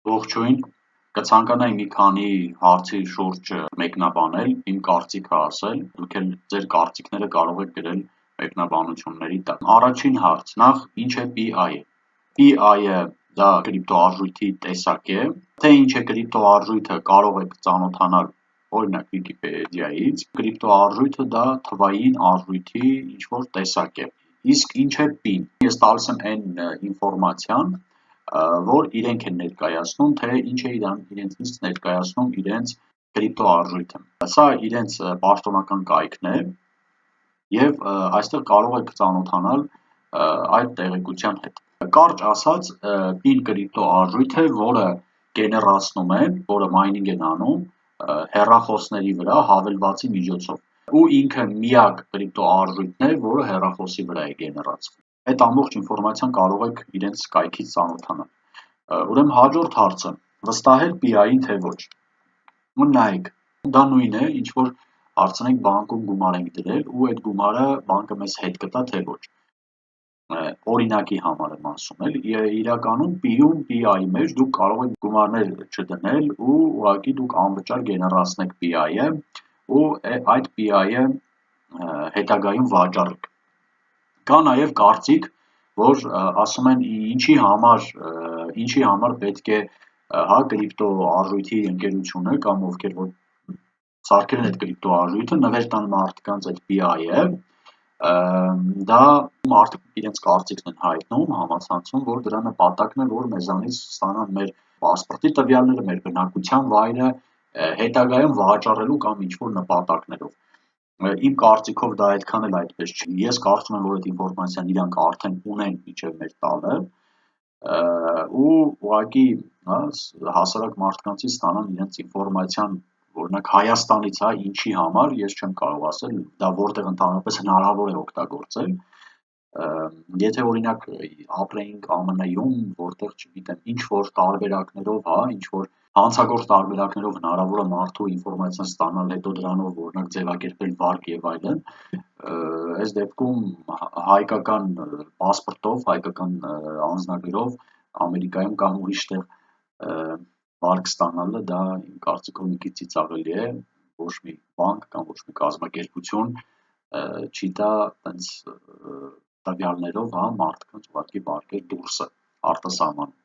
Ողջույն, կցանկանայի մի քանի հարցի շուրջ մեկնաբանել, իմ կարծիքը ասել, դուք էլ ձեր կարծիքները կարող եք գրել մեկնաբանությունների տակ։ Առաջին հարց, նախ ինչ է PI-ը։ PI-ը դա կրիպտոարժույթի տեսակ է, թե ինչ է կրիպտոարժույթը կարող եք ծանոթանալ օրինակ Վիկիպեդիայից, կրիպտոարժույթը դա թվային արժույթի ինչ-որ տեսակ է։ Իսկ ինչ է PIN։ Ես տալիս եմ այն ինֆորմացիան, որ իրենք են ներկայացնում, թե ինչ է իրենցից ներկայացնում իրենց կրիպտոարժույթը։ Սա իրենց պաշտոնական կայքն է եւ այստեղ կարող եք ծանոթանալ այդ տեղեկության հետ։ Կարճ ասած, PIN կրիպտոարժույթ է, որը գեներացնում են, որը մայնինգ են անում հեռախոսների վրա հավելվածի միջոցով։ Ու ինքը միակ կրիպտոարժույթն է, որը հեռախոսի վրա է գեներացվում։ Այդ ամբողջ ինֆորմացիան կարող եք իրենց կայքից ծանոթանալ։ Ուրեմն հաջորդ հարցը, վստահել PI-ին թե ոչ։ Ու նայեք, դա նույնն է, ինչ որ հարցնենք բանկում գումար ենք դրել ու այդ գումարը բանկը մեզ հետ կտա թե ոչ։ Օրինակի համար եմ ասում, էլի, իրականում PI-ում, PI-ի մեջ դուք կարող եք գումարներ չդնել ու ուղղակի դուք անվճար գեներացնեք PI-ը ու այդ PI-ը հետագայում վաճառեք։ Կա նաև կարծիք, որ ասում են ինչի համար պետք է կրիպտոարժույթի ընկերությունը կամ ովքեր որ սարքել են այդ կրիպտոարժույթը նվեր տան մարդկանց այդ PI-ը, դա մարդիկ իրենց կարծիքն են հայտնում, համացանցում, որ դրա նպատակն է, որ մեզանից ստանան մեր պասպորտի տվյալները, մեր բնակության վայրը, հետագայում վաճառելու կամ ինչ-որ նպատակներով։ Իմ կարծիքով դա այդքան էլ այդպես չի։ Ես կարծում եմ, որ այդ ինֆորմացիան իրանք արդեն ունեն միջև մեր տալը ու ուղղակի հասարակ մարդկանցից ստանան իրենց ինֆորմացիան, օրինակ Հայաստանից, ինչի համար, ես չեմ կարող ասել, դա որտեղ ընդհանրապես հնարավոր է օգտագործել։ Եթե օրինակ ապրեինք ԱՄՆ-ում, որտեղ չգիտեմ, ինչ որ տարբերակներով, ինչ որ հանցագործ տարբերակներով հնարավոր է մարդու ինֆորմացիան ստանալ, հետո դրանով օրինակ ձևակերպել վարկ եւ այլն, այս դեպքում հայկական պասպորտով, հայկական անձնագրով Ամերիկայում կամ ուրիշ տեղ վարկ ստանալը դա իմ կարծիքով մի քիչ ծիծաղելի է, ոչ մի բանկ կամ ոչ մի կազմակերպություն չի տա տենց տվյալներով մարդկանց ուղղակի վարկեր դուրսը արտասահման։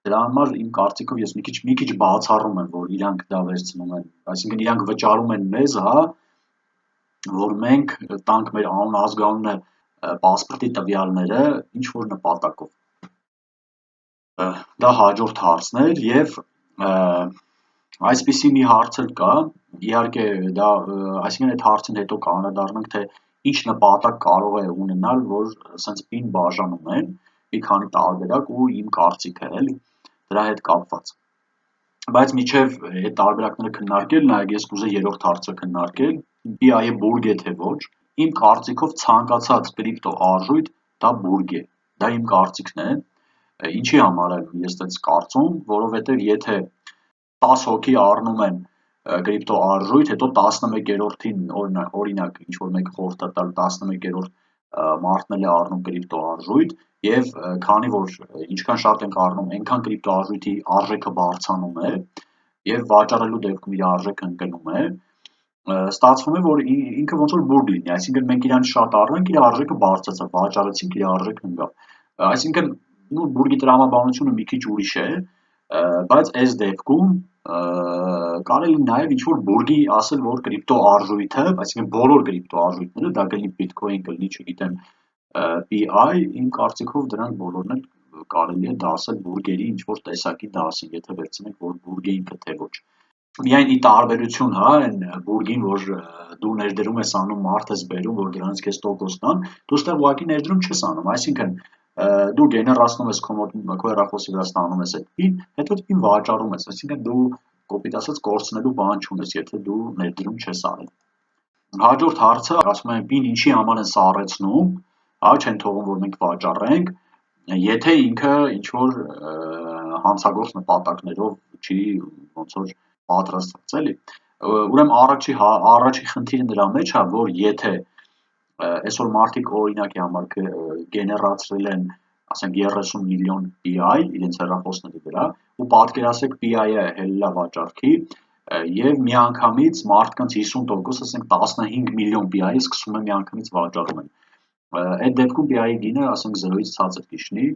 Դրա համար իմ կարծիքով ես մի քիչ բացառում եմ, որ իրանք դա վերցնում են, այսինքն իրանք վճարում են մեզ, որ մենք տանք մեր անուն ազգանունը պասպորտի տվյալները ինչ որ նպատակով։ Դա հաջորդ հարցն էր եւ այսպիսի մի հարց էլ կա, իհարկե դա, այսինքն այդ հարցին հետո կանդրադառնանք, թե ինչ նպատակ կարող է ունենալ, որ սենց PIN բաժանում են, մի քանի տարբերակ ու իմ կարծիքը էլի դրա հետ կապված։ Բայց միջև այդ տարբերակները քննարկել, նայեք ես կուզեի երրորդ հարցը քննարկել, PI-ը բուրգ է թե ոչ։ Իմ կարծիքով ցանկացած կրիպտո արժույթ դա բուրգ է։ Դա իմ կարծիքն է։ Ինչի համար եմ ես այդպես կարծում, որովհետև եթե 10 հոգի առնում են կրիպտո արժույթ, հետո 11-րդին օրինակ ինչ որ մեկը խորհուրդ է տալ 11-րդ մարդն էլ է առնում կրիպտո արժույթ եւ քանի որ ինչքան շատ ենք առնում, այնքան կրիպտո արժույթի արժեքը բարձրանում է եւ վաճառելու դեպքում իր արժեքը ընկնում է, ստացվում է, որ ինքը ոնց որ բուրգ լինի, այսինքն մենք իրան շատ առնենք, իր արժեքը բարձրացավ, վաճառեցինք, իր արժեքը ընկավ։ Այսինքն բուրգի տրամաբանությունը մի քիչ ուրիշ է, բայց այս դեպքում կարելի նաև ինչ որ բուրգի ասել, որ կրիպտո արժույթը, այսինքն բոլոր կրիպտո արժույթները, դա կլինի Bitcoin, կլինի, չգիտեմ, PI, իմ կարծիքով դրանք բոլորն էլ կարելի է դասել բուրգերի ինչ որ տեսակի դասին, եթե վերցնենք, որ բուրգ է ինքը թե ոչ։ Միայն ի տարբերություն, այն բուրգին, որ դու ներդրում ես անում, մարդ ես բերում, որ դրանից քեզ տոկոս տան, դու ստեղ ուղղակի ներդրում չես անում, այսինքն դու գեներացնում ես քո հեռախոսի վրա ստանում ես այդ PIN, հետո այդ PIN վաճառում ես, այսինքն դու կոպիտ ասած կորցնելու բան չունես, եթե դու ներդրում չես արել։ Հաջորդ հարցը ասում են PIN ինչի համար են սառեցնում, չեն թողում, որ մենք վաճառենք, եթե ինքը ինչ որ հանցագործ նպատակներով չի ոնց որ պատրաստված, էլի։ Ուրեմն առաջի խնդիրը նրա մեջ է, որ եթե այսօր մարդիկ օրինակի համար գեներացրել են ասենք 30 միլիոն PI իրենց հեռախոսների վրա ու պատկերացրեք PI-ը հելլա վաճառքի եւ միանգամից մարդկանց 50%, ասենք 15 միլիոն PI սկսում է միանգամից վաճառում են։ Այդ դեպքում PI-ի գինը ասենք 0-ից ցածր կիջնի,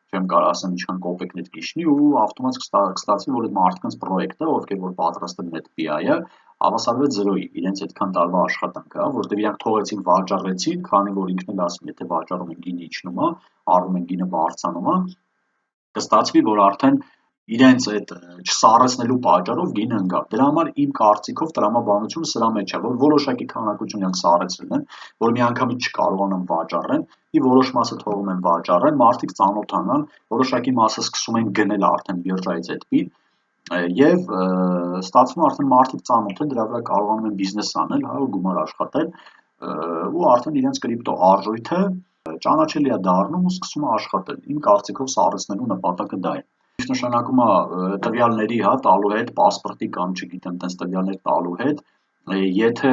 չեմ կարող ասեմ ինչքան կոպեկներ կիջնի ու ավտոմատ կստացվի, որ այդ մարդկանց պրոյեկտը, ովքեր որ պատրաստել են այդ PI-ը, հավասարվեց 0-ի, իրենց այդքան տարվա աշխատանքը, որտեղ իրանք թողեցին վաճառեցին, քանի որ ինքն էլ ասում է, եթե վաճառում են գինը իջնում է, առնում են գինը բարձրանում է, կստացվի, որ արդեն իրենց այդ չսառեցնելու պատճառով գինը ընկավ։ Դրա համար իմ կարծիքով տրամաբանությունը սրա մեջ է, որ որոշակի քանակություն իրանք սառեցրել են, որ միանգամից չկարողանան վաճառեն, մի որոշ մասը թողում են վաճառեն, մարդիկ ծանոթանան, որոշակի մասը սկսում են գնել արդեն բիրժայից այդպին, եւ ստացվում արդեն մարդիկ ծանոթ են, դրա վրա կարողանում են բիզնես անել, հա, գումար աշխատել, ու արդեն իրենց կրիպտո արժույթը ճանաչելի է դառնում ու սկսում է աշխատել։ Իմ կարծիքով սառեցնելու նպատակը դա է։ Ինչ նշանակում է տվյալների, հա, տալու հետ, պասպորտի կամ չգիտեմ, տես տվյալներ տալու հետ, եթե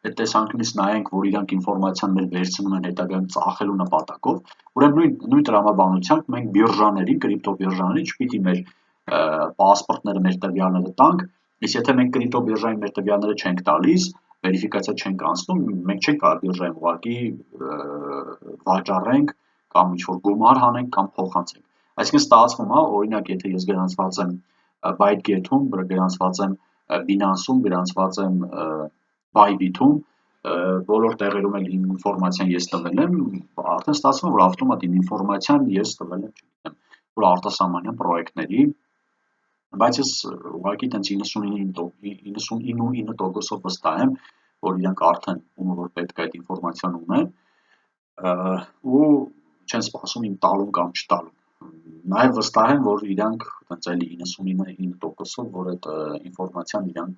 այդ տեսանկյունից նայենք, որ իրանք ինֆորմացիան մեր վերցնում են հետագայում ծախելու նպատակով, ուրեմն նույն տրամաբանությամբ մենք բիրժաների, կրիպտո բիրժաների չպիտի մեր պասպորտները, մեր տվյալները տանք, իսկ եթե մենք կրիպտո բիրժային մեր տվյալները չենք տալիս, վերիֆիկացիա չենք անցնում, մենք չենք կարող բիրժայում ուղղակի վաճառենք կամ ինչ-որ գումար հանենք կամ փոխանցենք։ Այսինքն ստացվում է, օրինակ, եթե ես գրանցված եմ Bytget-ում, գրանցված եմ Binance-ում, գրանցված եմ Bybit-ում, բոլոր տեղերում էլ իմ ինֆորմացիան ես տվել եմ, արդեն ստացվում է, որ ավտոմատ իմ ինֆորմացիան ես տվել եմ, չգիտեմ, որ արտասահմանյան պրոյեկտների, բայց ես ուղղակի տենց 99% վստահ եմ, որ իրանք արդեն ումը որ պետք է այդ ինֆորմացիան ունեն, ու չեն սպասում իմ տալուն կամ չտալուն։ Նաև վստահ եմ, որ իրանք տենց էլի 99%-ով, որ այդ ինֆորմացիան իրանք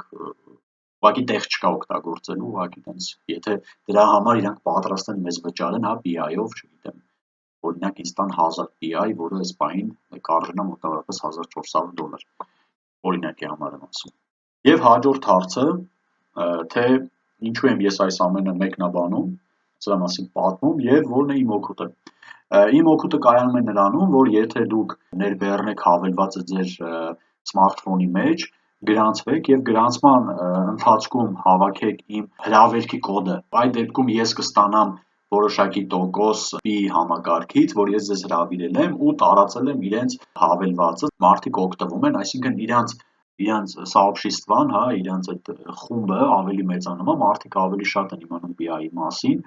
ուղղակի տեղ չկա օգտագործելու, ուղղակի տենց, եթե դրա համար իրանք պատրաստ են մեզ վճարեն, հա, PI-ով, չգիտեմ, օրինակ ինձ տան 1000 PI, որը այս պահին կարժենա մոտավորապես $1400, օրինակի համար եմ ասում։ Եվ հաջորդ հարցը, թե ինչու եմ ես այս ամենը մեկնաբանում, սրա մասին պատմում եւ որն է իմ օգուտը։ Իմ օգուտը կայանում է նրանում, որ եթե դուք ներբեռնեք հավելվածը ձեր սմարթֆոնի մեջ, գրանցվեք եւ գրանցման ընթացքում հավաքեք իմ հրավերքի կոդը։ Այդ դեպքում ես կստանամ որոշակի տոկոս համակարգից, որ ես ձեզ հրավիրել եմ ու տարածել եմ իրենց հավելվածը, մարդիկ օգտվում են, այսինքն իրանց сообществան, հա, իրանց այդ խումբը ավելի մեծանում է, մարդիկ ավելի շատ են իմանում BI-ի մասին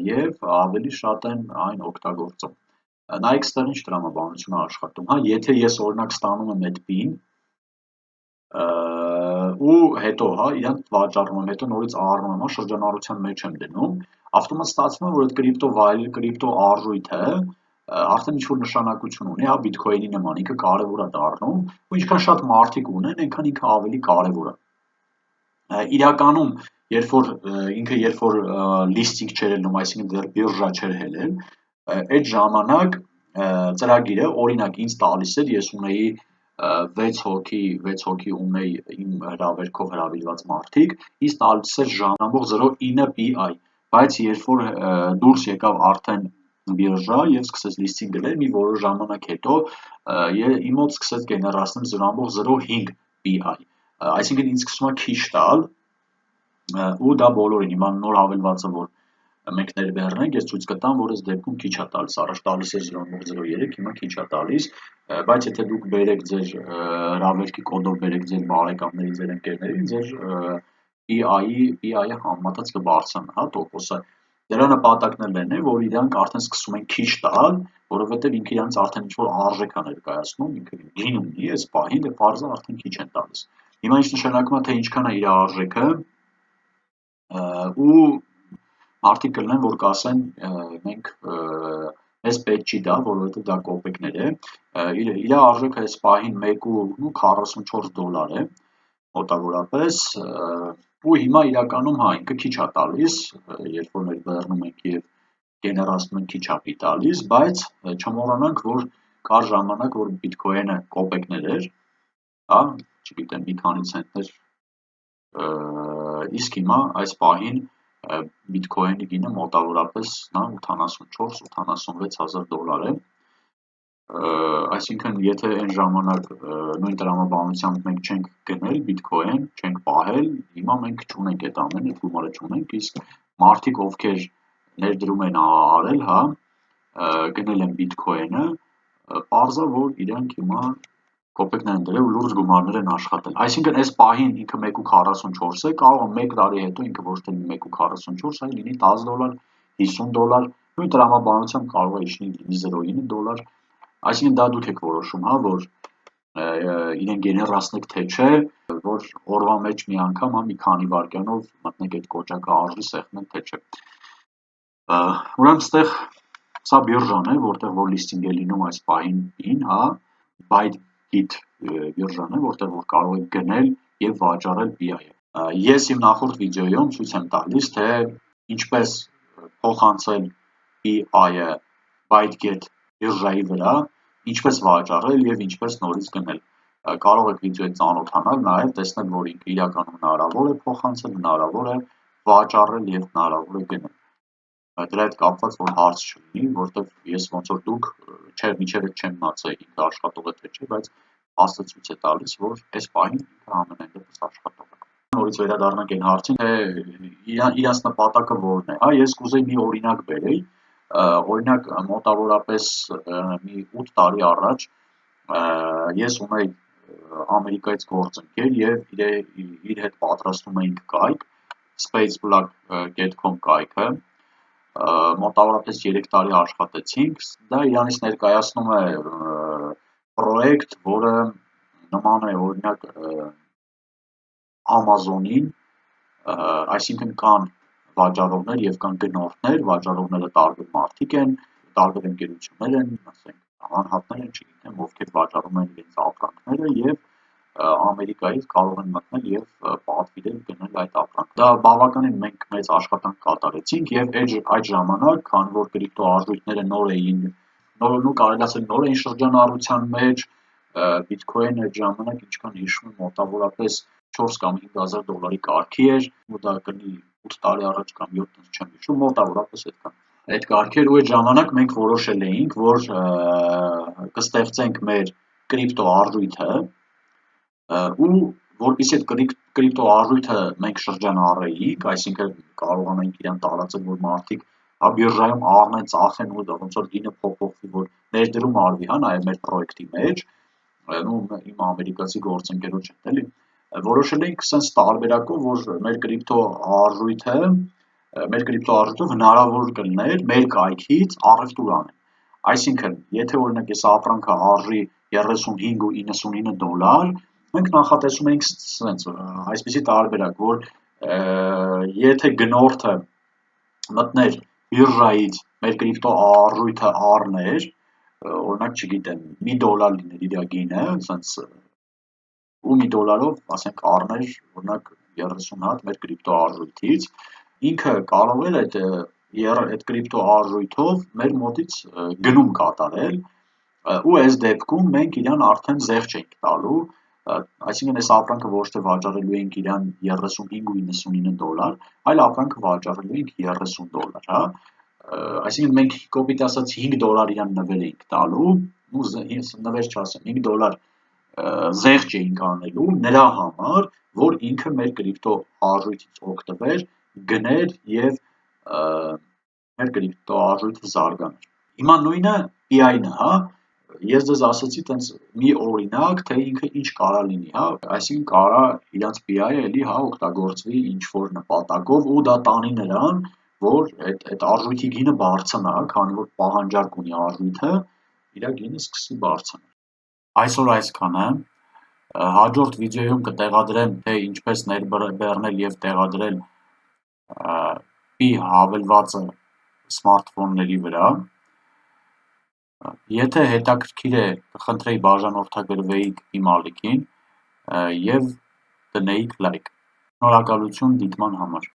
եւ ավելի շատ են այն օգտագործում։ Նայեք ստեղ ինչ տրամաբանություն է աշխատում, հա, եթե ես օրինակ ստանում եմ այդ PIN ու հետո, հա, իրան վաճառում եմ, հետո նորից առնում եմ, հա, շրջանառության մեջ եմ դնում, ավտոմատ ստացվում է, որ այդ կրիպտո արժույթը արդեն ինչ-որ նշանակություն ունի, հա, բիտքոինի նման, ինքը կարևոր է դառնում, ու ինչքան շատ մարդիկ ունեն, այնքան ինքը ավելի կարևոր է։ Իրականում, երբ որ լիստինգ չէր ելնում, այսինքն դեռ բիրժա չէր հելել, այդ ժամանակ ծրագիրը, օրինակ ինձ տալիս էր, ես ունեի 6 հոգի ունեի իմ հրավերքով հրավիրված մարդիկ, ինձ տալիս էր ժամանակ 0.9 PI, բայց երբ որ դուրս եկավ արդեն բիրժա եւ սկսեց լիստինգ գնել, մի որոշ ժամանակ հետո իմ մոտ սկսեց գեներացնել 0.05 PI, այսինքն ինձ սկսում է քիչ տալ ու դա բոլորին, հիմա նոր հավելվածը, որ մենք ներբեռնենք, ես ցույց կտամ, որ այս դեպքում քիչ է տալիս, առաջ տալիս էր 0.03, հիմա քիչ է տալիս, բայց եթե դուք բերեք ձեր հրավերքի կոդով բերեք ձեր բարեկամների, ձեր ընկերներին, ձեր PI-ը համեմատած կբարձրանա, հա, տոկոսը։ Դրա նպատակն էլ է, որ իրանք արդեն սկսում են քիչ տալ, որովհետև ինքը իրանք արդեն ինչ-որ արժեք է ներկայացնում, ինքը գին ունի, այս պահին դե բարձր արդեն քիչ են տալիս։ Հիմա ինչ նշանակում է, թե ինչքան է իր արժեքը, ու մարդիկ կլինեն, որ կասեն, մենք մեզ պետք չի դա, որովհետև դա կոպեկներ է, իր արժեքը այս պահին $1.44 է, մոտավորապես, ու հիմա իրականում, հա, ինքը քիչ է տալիս, երբ որ ներբեռնում ենք եւ գեներացնում ենք քիչ է տալիս, բայց չմոռանանք, որ կար ժամանակ, որ բիտքոինը կոպեկներ էր, հա, չգիտեմ, մի քանի ցենտներ, իսկ հիմա այս պահին բիտքոինի գինը մոտավորապես $84,000-86,000 է, այսինքն եթե այն ժամանակ նույն տրամաբանությամբ մենք չենք գնել բիտքոին, չենք պահել, հիմա մենք չունենք այդ ամենը, այդ գումարը չունենք, իսկ մարդիկ, ովքեր ներդրում են արել, գնել են բիտքոինը, պարզա, որ իրենք հիմա կոպեկներ են դրել ու լուրջ գումարներ են աշխատել։ Այսինքն այս պահին ինքը 1.44 է, կարող է 1 տարի հետո ինքը ոչ թե 1.44, այլ լինի $10, $50, նույն տրամաբանությամբ կարող է իջնի $0.9, այսինքն դա դուք եք որոշում, որ իրեն գեներացնեք թե չէ, որ օրվա մեջ մի անգամ մի քանի վայրկյանով մտնեք այդ կոճակը արժի սեղմեն թե չէ։ Ուրեմն ստեղ սա բիրժան է, որտեղ որ լիստինգ է լինում այս պահին, Bybit բիրժան է, որտեղ որ կարող եք գնել եւ վաճառել BI-ը։ Ես իմ նախորդ վիդեոյում ցույց եմ տալիս, թե ինչպես փոխանցել BI-ը ByteGet բիրժայի վրա, ինչպես վաճառել եւ ինչպես նորից գնել։ Կարող եք վիդեոյին ծանոթանալ, նաեւ տեսնել, որ ինքը իրականում հնարավոր է փոխանցել, հնարավոր է վաճառել եւ հնարավոր է գնել։ Դրա հետ կապված որ հարց չլինի, որտեղ ես ոնց որ դուք մինչև չեմ մացել ինքը աշխատող է թե չէ, բայց փաստը ցույց է տալիս, որ այս պահին ինքը ամենայն դեպս աշխատող է։ Նորից վերադառնանք այն հարցին, թե իրանց նպատակը որն է, ես կուզեի մի օրինակ բերեի, օրինակ մոտավորապես մի 8 տարի առաջ ես ունեի Ամերիկայից գործընկեր եւ իր հետ պատրաստում էինք կայք, spaceplug.com կայքը, մոտավորապես 3 տարի աշխատեցինք, դա իրանից ներկայացնում է պրոյեկտ, որը նման է օրինակ Amazon-ին, այսինքն կան վաճառողներ եւ կան գնորդներ, վաճառողները տարբեր մարդիկ են, տարբեր ընկերություններ են, ասենք անհատներ են, չգիտեմ, ովքեր վաճառում են իրենց ապրանքները եւ Ամերիկայից կարող են մտնել եւ պատվիրել գնել այդ ապրանքը։ Դա բավականին մենք մեծ աշխատանք կատարեցինք եւ այդ ժամանակ, քանի որ կրիպտո արժույթները նոր էին շրջանառության մեջ, բիտքոինը այդ ժամանակ ինչքան հիշում եմ մոտավորապես $4 կամ $5,000 կարգի էր, ու դա կլինի 8 տարի առաջ կամ 7 չեմ հիշում, մոտավորապես այդքան։ Այդ կարգեր ու այդ ժամանակ մենք որոշել էինք, որ կստեղծենք մեր կրիպտո արժույթը ու որպեսզի այդ կրիպտո արժույթը մենք շրջանառեինք, այսինքն կարողանանք իրան տարածել, որ մարդիկ բիրժայում առնեն, ծախեն ու ոնց որ գինը փոփոխվի, որ ներդրում արվի, նաև մեր պրոյեկտի մեջ, իմ ամերիկացի գործընկերոջ հետ էլի, որոշել էինք sense տարբերակով, որ մեր կրիպտո արժույթով հնարավոր կլներ մեր կայքից առևտուր անել։ Այսինքն, եթե օրինակ այս ապրանքը արժի $35.99, մենք նախատեսում էինք այսպիսի տարբերակ, որ եթե գնորդը մտներ բիրժայից մեր կրիպտո արժույթը առներ, օրինակ չգիտեմ, $1 լիներ իր գինը, ու $1-ով, ասենք, առներ օրինակ 30 հատ մեր կրիպտո արժույթից, ինքը կարող էր այդ կրիպտո արժույթով մեր մոտից գնում կատարել, ու այս դեպքում մենք իրան արդեն զեղչ էինք տալու, այսինքն այս ապրանքը ոչ թե վաճառելու էինք իրան $35.99, այլ ապրանքը վաճառելու էինք $30, այսինքն մենք կոպիտ ասած $5 իրան նվեր էինք տալու, նվեր չասեմ, $5 զեղչ էինք անելու նրա համար, որ ինքը մեր կրիպտո արժույթից օգտվեր, գներ եւ մեր կրիպտո արժույթը զարգանար։ Հիմա նույնը BI-ն է, ես ձեզ ասացի տենց մի օրինակ, թե ինքը ինչ կարա լինի, այսինքն կարա իրանց BI-ը էլի օգտագործվի ինչ-որ նպատակով ու դա տանի նրան, որ այդ արժույթի գինը բարձրանա, քանի որ պահանջարկ ունի արժույթը, իր գինը սկսի բարձրանալ։ Այսօր այսքանը, հաջորդ վիդեոյում կտեղադրեմ, թե ինչպես ներբեռնել եւ տեղադրել Pi հավելվածը սմարթֆոնների վրա։ Եթե հետաքրքիր է, կխնդրեի բաժանորդագրվեիք իմ ալիքին եւ դնեիք լայք։ Շնորհակալություն դիտման համար։